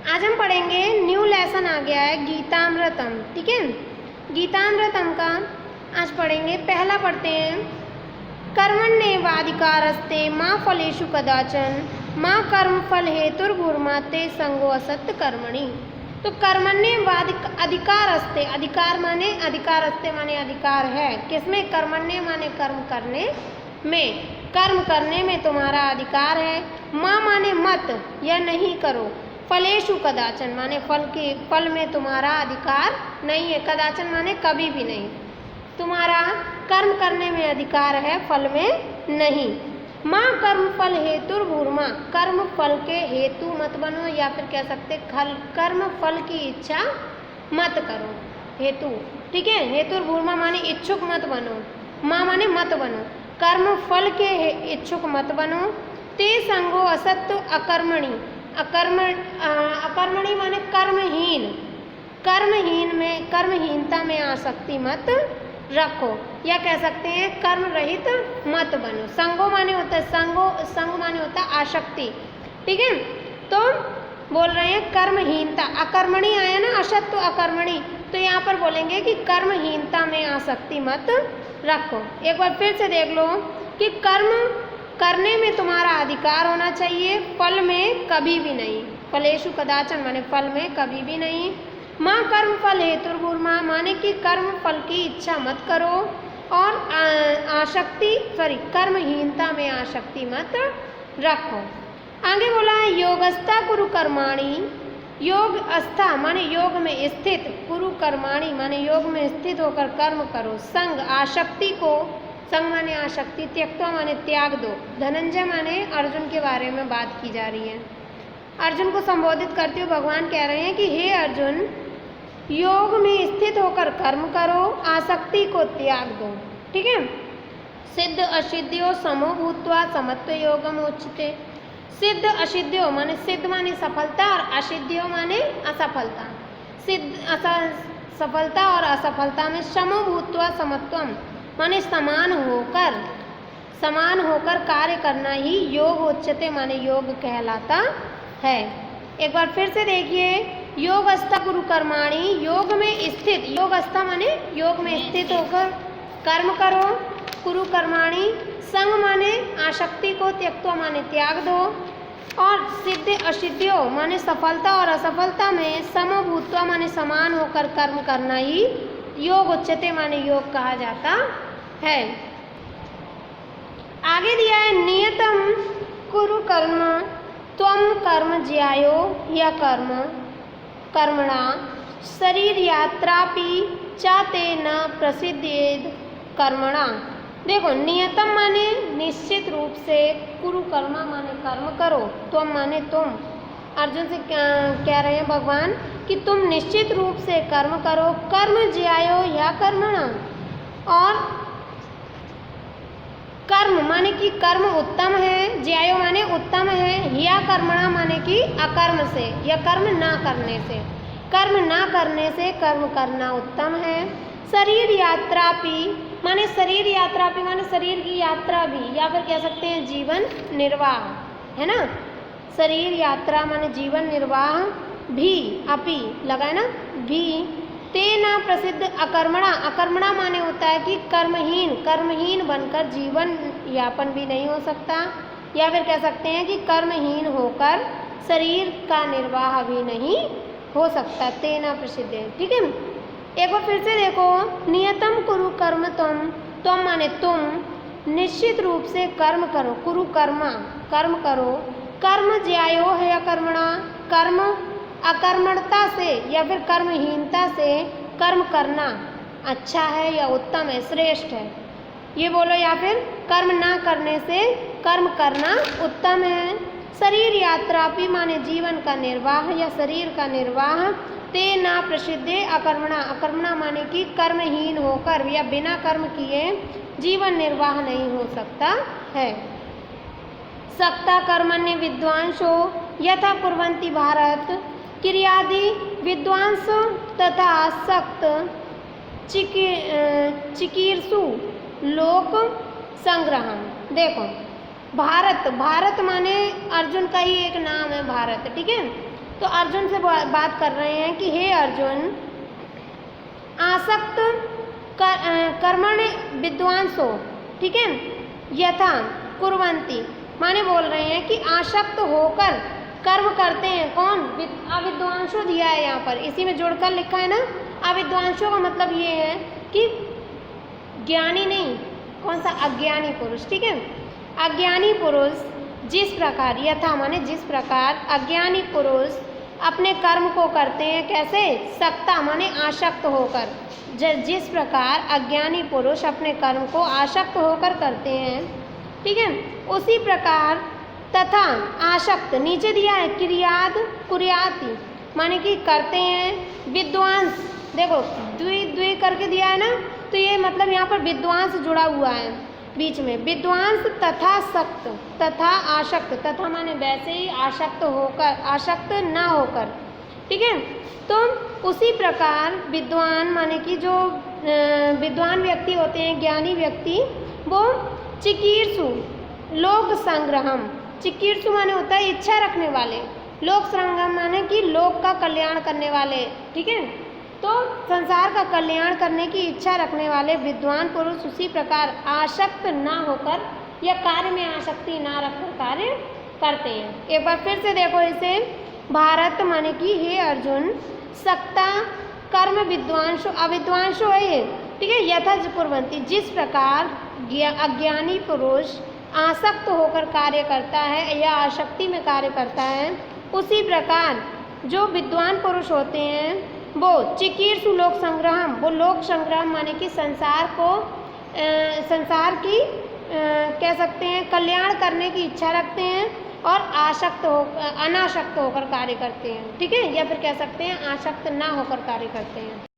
आज हम पढ़ेंगे न्यू लेसन आ गया है गीतामृतम। ठीक है, गीतामृतम का आज पढ़ेंगे। पहला पढ़ते हैं, कर्मण्येवाधिकारस्ते मा फलेषु कदाचन मा कर्मफल हेतुर्भूर्मा ते संगो असत्य कर्मणि। तो कर्मण्येवाधिकारस्ते, अधिकार माने अधिकारस्ते माने अधिकार है किसमें? कर्मण्य माने कर्म करने में, कर्म करने में तुम्हारा अधिकार है। माँ माने मत या नहीं करो, फलेषु कदाचन माने फल के, फल में तुम्हारा अधिकार नहीं है। कदाचन माने कभी भी नहीं, तुम्हारा कर्म करने में अधिकार है, फल में नहीं। माँ कर्म फल हेतुर्भूर्मा, कर्म फल के हेतु मत बनो, या फिर कह सकते कर्म फल की इच्छा मत करो, हेतु। ठीक है, हेतुर्भूर्मा माने इच्छुक मत बनो, माँ माने मत बनो, कर्म फल के इच्छुक मत बनो। ते संगो असत्य अकर्मणि, अकर्मणि माने कर्महीन, कर्महीन में, कर्महीनता में आसक्ति मत रखो, या कह सकते हैं कर्म रहित मत बनो। संगो माने होता है, संग माने होता है आसक्ति। ठीक है, तो बोल रहे हैं कर्महीनता, अकर्मणि आया ना, असत्य अकर्मणि, तो यहाँ पर बोलेंगे कि कर्महीनता में आसक्ति मत रखो। एक बार फिर से देख लो कि कर्म करने में तुम्हारा अधिकार होना चाहिए, फल में कभी भी नहीं। फलेषु कदाचन माने फल में कभी भी नहीं। माँ कर्म फल हेतुर्भूर्मा माने कि कर्म फल की इच्छा मत करो, और आसक्ति कर्महीनता में आसक्ति मत रखो। आगे बोला है योगस्था कुरु कर्माणि, योग अस्था माने योग में स्थित, कुरु कर्माणि माने योग में स्थित होकर कर्म करो। संग आसक्ति को, संग माने आसक्ति, त्यक्त्वा माने त्याग दो। धनंजय माने अर्जुन के बारे में बात की जा रही है, अर्जुन को संबोधित करते हुए भगवान कह रहे हैं कि हे अर्जुन, योग में स्थित होकर कर्म करो, आसक्ति को त्याग दो। ठीक है, सिद्ध असिद्ध्यो समो भूत्वा समत्व योगम उच्यते। सिद्ध असिद्ध्यो माने सिद्ध माने सफलता, और असिद्ध्यो माने असफलता। सिद्ध सफलता और असफलता में समो भूत्वा समत्वम माने समान होकर कार्य करना ही योग उच्यते माने योग कहलाता है। एक बार फिर से देखिए, योगस्था कुरु कर्माणि, योग में स्थित, योगस्था माने योग में स्थित होकर कर्म करो। कुरु कर्माणि, संग माने आसक्ति को, त्यक्त्वा माने त्याग दो। और सिद्ध असिद्ध्यो माने सफलता और असफलता में समभूत्वा माने समान होकर कर्म करना ही योग उच्यते माने योग कहा जाता है। आगे दिया है नियतम कुरु कर्म त्वम कर्म ज्यायो या कर्मणा शरीर यात्रापि चाते न प्रसिद्धेद कर्मणा। देखो, नियतम माने निश्चित रूप से, कुरु कर्मा माने कर्म करो, त्वम माने तुम। अर्जुन से कह रहे हैं भगवान कि तुम निश्चित रूप से कर्म करो। कर्म ज्यायो या कर्मणा, और कर्म माने कि कर्म उत्तम है, ज्यायो माने उत्तम है, या कर्मणा माने कि अकर्म से या कर्म ना करने से, कर्म ना करने से कर्म करना उत्तम है। शरीर यात्रापि माने शरीर यात्रापि माने शरीर की यात्रा भी, या फिर कह सकते हैं जीवन निर्वाह, है ना। शरीर यात्रा माने जीवन निर्वाह भी, अपि लगाए ना, भी। तेना प्रसिद्ध अकर्मणा, अकर्मणा माने होता है कि कर्महीन, कर्महीन बनकर जीवन यापन भी नहीं हो सकता, या फिर कह सकते हैं कि कर्महीन होकर शरीर का निर्वाह भी नहीं हो सकता। तेना प्रसिद्ध है। ठीक है, एक बार फिर से देखो, नियतम कुरु कर्म तुम माने तुम निश्चित रूप से कर्म करो, कुरु कर्मा कर्म करो। कर्म ज्यायो है या कर्मणा, कर्म अकर्मणता से या फिर कर्महीनता से कर्म करना अच्छा है या उत्तम है, श्रेष्ठ है, ये बोलो। या फिर कर्म ना करने से कर्म करना उत्तम है। शरीर यात्रापि माने जीवन का निर्वाह या शरीर का निर्वाह। ते ना प्रसिद्धे अकर्मणा, अकर्मणा माने कि कर्महीन होकर या बिना कर्म किए जीवन निर्वाह नहीं हो सकता है। सक्ता कर्मण्य विद्वांसो यथा कुर्वन्ति भारत, क्रियादि विद्वांस तथा सक्त चिकीर्षु लोक संग्रहम। देखो, भारत, भारत माने अर्जुन का ही एक नाम है भारत। ठीक है, तो अर्जुन से बात कर रहे हैं कि हे अर्जुन, आसक्त कर्मण विद्वांसो, ठीक है, यथा कुर्वन्ति, माने बोल रहे हैं कि आसक्त होकर कर्म करते हैं। कौन? अविद्वांसो दिया है यहाँ पर, इसी में जोड़कर लिखा है ना। अविद्वांसों का मतलब ये है कि ज्ञानी नहीं, कौन सा? अज्ञानी पुरुष, ठीक है। अज्ञानी पुरुष जिस प्रकार, यथा माने जिस प्रकार, अज्ञानी पुरुष अपने कर्म को करते हैं, कैसे? सक्ता माने आसक्त होकर। जिस प्रकार अज्ञानी पुरुष अपने कर्म को आसक्त होकर करते हैं, ठीक है, उसी प्रकार तथा आसक्त, नीचे दिया है क्रियाद कुर्याति, माने कि करते हैं विद्वांस। देखो द्वि द्वि करके दिया है ना, तो ये मतलब यहाँ पर विद्वांस जुड़ा हुआ है बीच में। विद्वांस तथा सक्त, तथा आसक्त, तथा माने वैसे ही आसक्त होकर, आसक्त ना होकर, ठीक है। तो उसी प्रकार विद्वान माने कि जो विद्वान व्यक्ति होते हैं, ज्ञानी व्यक्ति, वो चिकीर्षु लोक संग्रहम, चिकीर्षु माने होता है इच्छा रखने वाले, लोक संग्रहम माने कि लोक का कल्याण करने वाले, ठीक है। तो संसार का कल्याण करने की इच्छा रखने वाले विद्वान पुरुष उसी प्रकार आसक्त ना होकर या कार्य में आसक्ति ना रखकर कार्य करते हैं। एक बार फिर से देखो इसे, भारत माने कि हे अर्जुन, सक्ता कर्म विद्वांसो, अविद्वांसो है ये, ठीक है, यथा कुर्वन्ति, जिस प्रकार अज्ञानी पुरुष आसक्त होकर कार्य करता है या आसक्ति में कार्य करता है, उसी प्रकार जो विद्वान पुरुष होते हैं वो चिकीर्षु लोक संग्रहम, वो लोक संग्रह माने कि संसार को, संसार की कह सकते हैं कल्याण करने की इच्छा रखते हैं और अनासक्त होकर कार्य करते हैं, ठीक है, या फिर कह सकते हैं आसक्त ना होकर कार्य करते हैं।